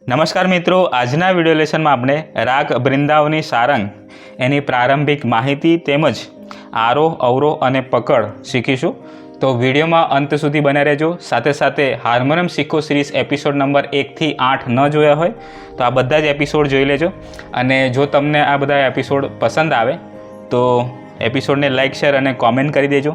નમસ્કાર મિત્રો, આજના વિડિયો લેસનમાં આપણે રાગ વૃંદાવની સારંગ એની પ્રારંભિક માહિતી તેમજ આરોહ અવરોહ અને પકડ શીખીશું। તો વિડીયોમાં અંત સુધી બને રહેજો। સાથે સાથે હાર્મોનિયમ શીખો સિરીઝ એપિસોડ નંબર 1 થી 8 ન જોયા હોય તો આ બધા જ એપિસોડ જોઈ લેજો। અને જો તમને આ બધા એપિસોડ પસંદ આવે તો એપિસોડને લાઇક શેર અને કોમેન્ટ કરી દેજો।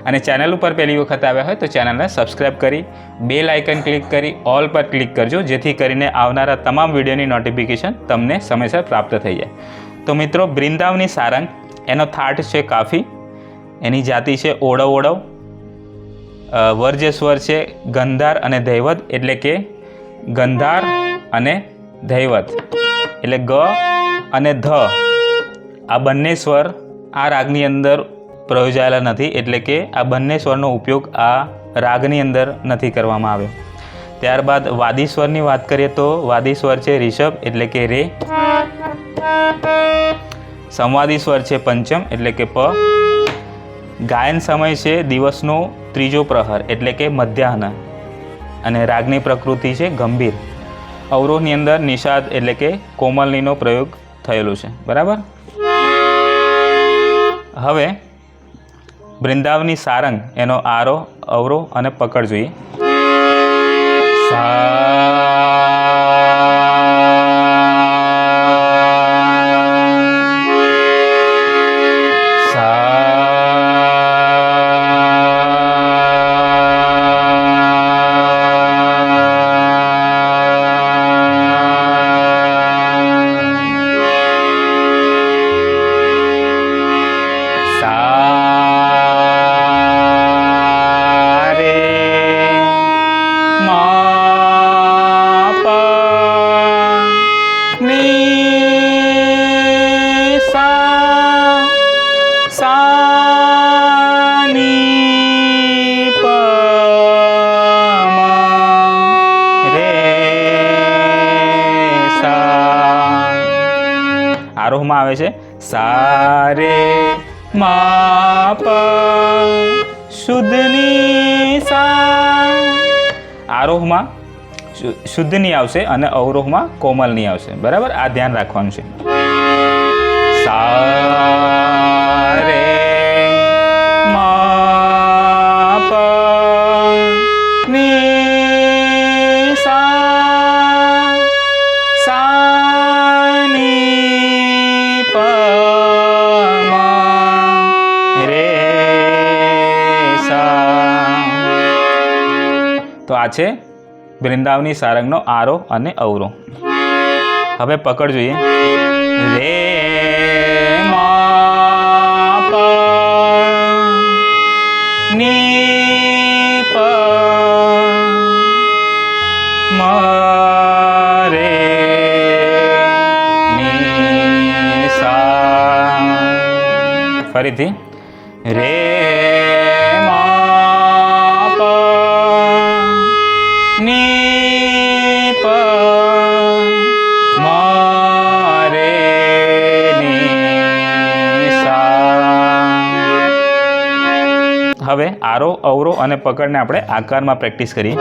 અને ચેનલ ઉપર પહેલી વખત આવ્યા હોય તો ચેનલને સબસ્ક્રાઈબ કરી બેલ આઇકન ક્લિક કરી ઓલ પર ક્લિક કરજો, જેથી કરીને આવનારા તમામ વિડીયોની નોટિફિકેશન તમને સમયસર પ્રાપ્ત થઈ જાય। તો મિત્રો, વૃંદાવની સારંગ એનો થાટ છે કાફી, એની જાતિ છે ઓળવ ઓળવ, વર્જ્ય સ્વર છે ગંધાર અને ધૈવત, એટલે કે ગંધાર અને ધૈવત, એટલે ગ અને ધ આ બંને સ્વર આ રાગની અંદર પ્રયોજાયેલા નથી, એટલે કે આ બંને સ્વરનો ઉપયોગ આ રાગની અંદર નથી કરવામાં આવ્યો। ત્યારબાદ વાદી સ્વરની વાત કરીએ તો વાદી સ્વર છે રિષભ, એટલે કે રે। સંવાદી સ્વર છે પંચમ, એટલે કે પ। ગાયન સમય છે દિવસનો ત્રીજો પ્રહર, એટલે કે મધ્યાહ્ન, અને રાગની પ્રકૃતિ છે ગંભીર। અવરોહની અંદર નિષાદ એટલે કે કોમલનીનો પ્રયોગ થયેલો છે, બરાબર। હવે વૃંદાવની સારંગ એનો આરોહ અવરોહ અને પકડ જોઈએ। આરોહમાં આવે છે સા રે મા પ શુદ્ધની સા। આરોહમાં શુદ્ધની આવશે અને અવરોહમાં કોમલની આવશે, બરાબર। આ ધ્યાન રાખવાનું છે। સા રે મા પ ની સા સા ની પ રે સા। તો આ છે વૃંદાવની સારંગનો આરોહ અને અવરોહ। હવે પકડ જોઈએ। રે મા પ ની પ મ રે ની સા। ફરીથી રે મા પ ની પ મ રે ની સા। હવે આરોહ અવરોહ અને પકડને આપણે આકારમાં પ્રેક્ટિસ કરીએ।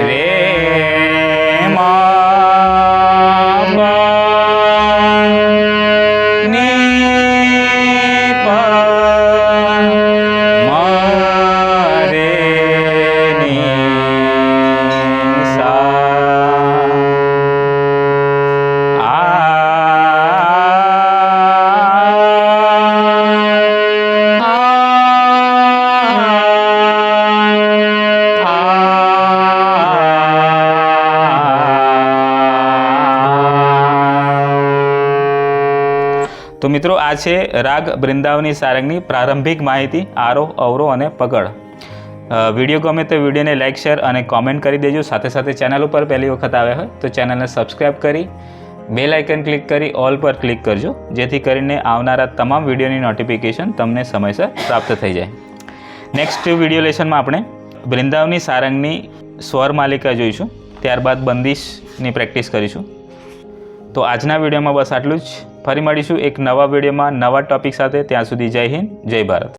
રે મા તો મિત્રો આ છે રાગ બૃંદાવની સારંગની પ્રારંભિક માહિતી આરોહ અવરોહ અને પકડ. વિડીયો ગમે તો વિડીયોને લાઇક શેર અને કોમેન્ટ કરી દેજો. સાથે સાથે ચેનલ ઉપર પહેલી વખત આવ્યા હોય તો ચેનલને સબસ્ક્રાઈબ કરી બેલ આઇકન ક્લિક કરી ઓલ પર ક્લિક કરજો, જેથી કરીને આવનારા તમામ વિડીયોની નોટિફિકેશન તમને સમયસર પ્રાપ્ત થઈ જાય. નેક્સ્ટ વિડીયો લેસનમાં આપણે બૃંદાવની સારંગની સ્વર માલિકા જોઈશું, ત્યારબાદ બંદિશની પ્રેક્ટિસ કરીશું. તો આજના વિડીયોમાં બસ આટલું જ. ફરી મળીશું એક નવા વિડીયોમાં નવા ટૉપિક સાથે. ત્યાં સુધી જય હિન્દ, જય ભારત.